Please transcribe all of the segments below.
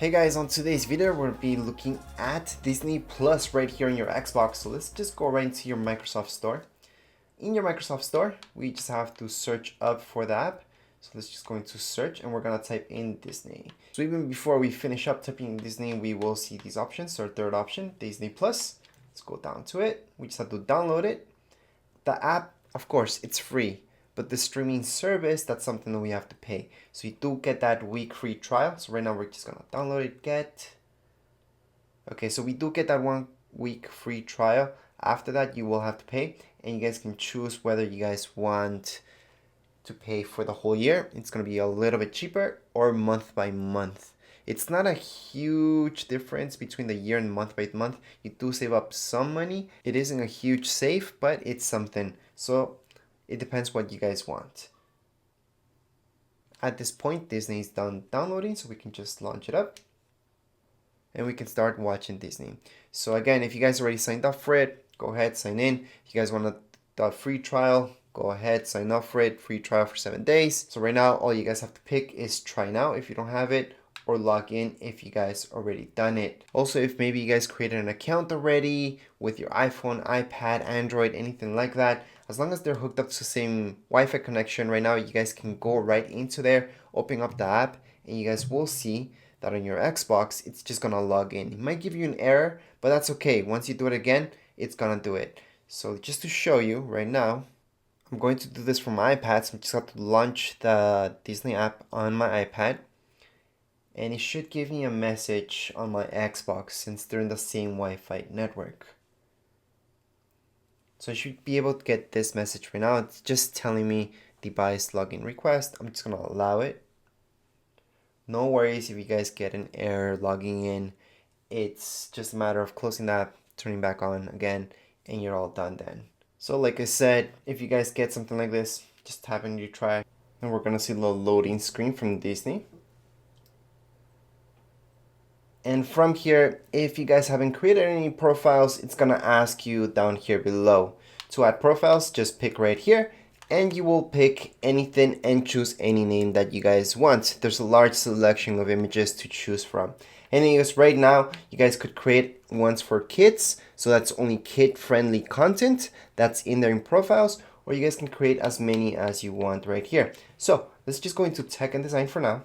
Hey guys, on today's video we'll be looking at Disney Plus right here on your Xbox. So let's just go right into your Microsoft Store. In your Microsoft Store, we just have to search up for the app. So let's just go into search and we're gonna type in Disney. So even before we finish up typing in Disney, we will see these options. So our third option, Disney Plus. Let's go down to it. We just have to download it. The app, of course, it's free. But the streaming service, that's something that we have to pay. So you do get that week free trial. So right now we're just gonna download it, Okay, so we do get that 1 week free trial. After that, you will have to pay. And you guys can choose whether you guys want to pay for the whole year. It's gonna be a little bit cheaper, or month by month. It's not a huge difference between the year and month by month. You do save up some money. It isn't a huge save, but it's something. So it depends what you guys want. At this point, Disney is done downloading, so we can just launch it up. And we can start watching Disney. So again, if you guys already signed up for it, go ahead, sign in. If you guys want a free trial, go ahead, sign up for it. Free trial for 7 days. So right now, all you guys have to pick is try now if you don't have it, or log in if you guys already done it. Also, if maybe you guys created an account already with your iPhone, iPad, Android, anything like that, as long as they're hooked up to the same Wi-Fi connection right now, you guys can go right into there, open up the app, and you guys will see that on your Xbox, it's just gonna log in. It might give you an error, but that's okay. Once you do it again, it's gonna do it. So just to show you right now, I'm going to do this from my iPad, so I'm just going to launch the Disney app on my iPad. And it should give me a message on my Xbox since they're in the same Wi-Fi network. So I should be able to get this message right now. It's just telling me device login request. I'm just gonna allow it. No worries if you guys get an error logging in. It's just a matter of closing the app, turning back on again, and you're all done then. So like I said, if you guys get something like this, just tap in your try. And we're gonna see a little loading screen from Disney. And from here, if you guys haven't created any profiles, it's gonna ask you down here below. To add profiles, just pick right here, and you will pick anything and choose any name that you guys want. There's a large selection of images to choose from. Anyways, right now, you guys could create ones for kids, so that's only kid-friendly content that's in there in profiles, or you guys can create as many as you want right here. So let's just go into tech and design for now.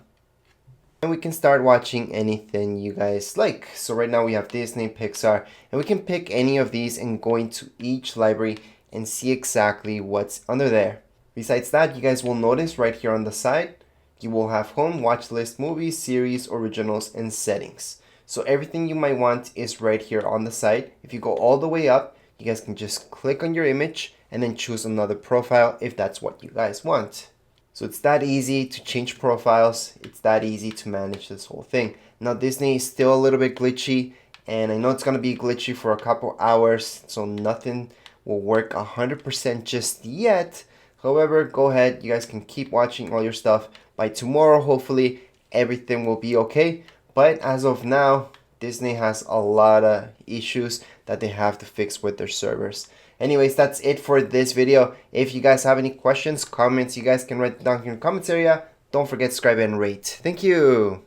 And we can start watching anything you guys like. So right now we have Disney, Pixar, and we can pick any of these and go into each library and see exactly what's under there. Besides that, you guys will notice right here on the side, you will have home, watch list, movies, series, originals, and settings. So everything you might want is right here on the side. If you go all the way up, you guys can just click on your image and then choose another profile if that's what you guys want. So it's that easy to change profiles. It's that easy to manage this whole thing. Now Disney is still a little bit glitchy, and I know it's gonna be glitchy for a couple hours, so nothing will work 100% just yet. However, go ahead, you guys can keep watching all your stuff. By tomorrow, hopefully, everything will be okay. But as of now, Disney has a lot of issues that they have to fix with their servers. Anyways, that's it for this video. If you guys have any questions, comments, you guys can write down in the comments area. Don't forget to subscribe and rate. Thank you.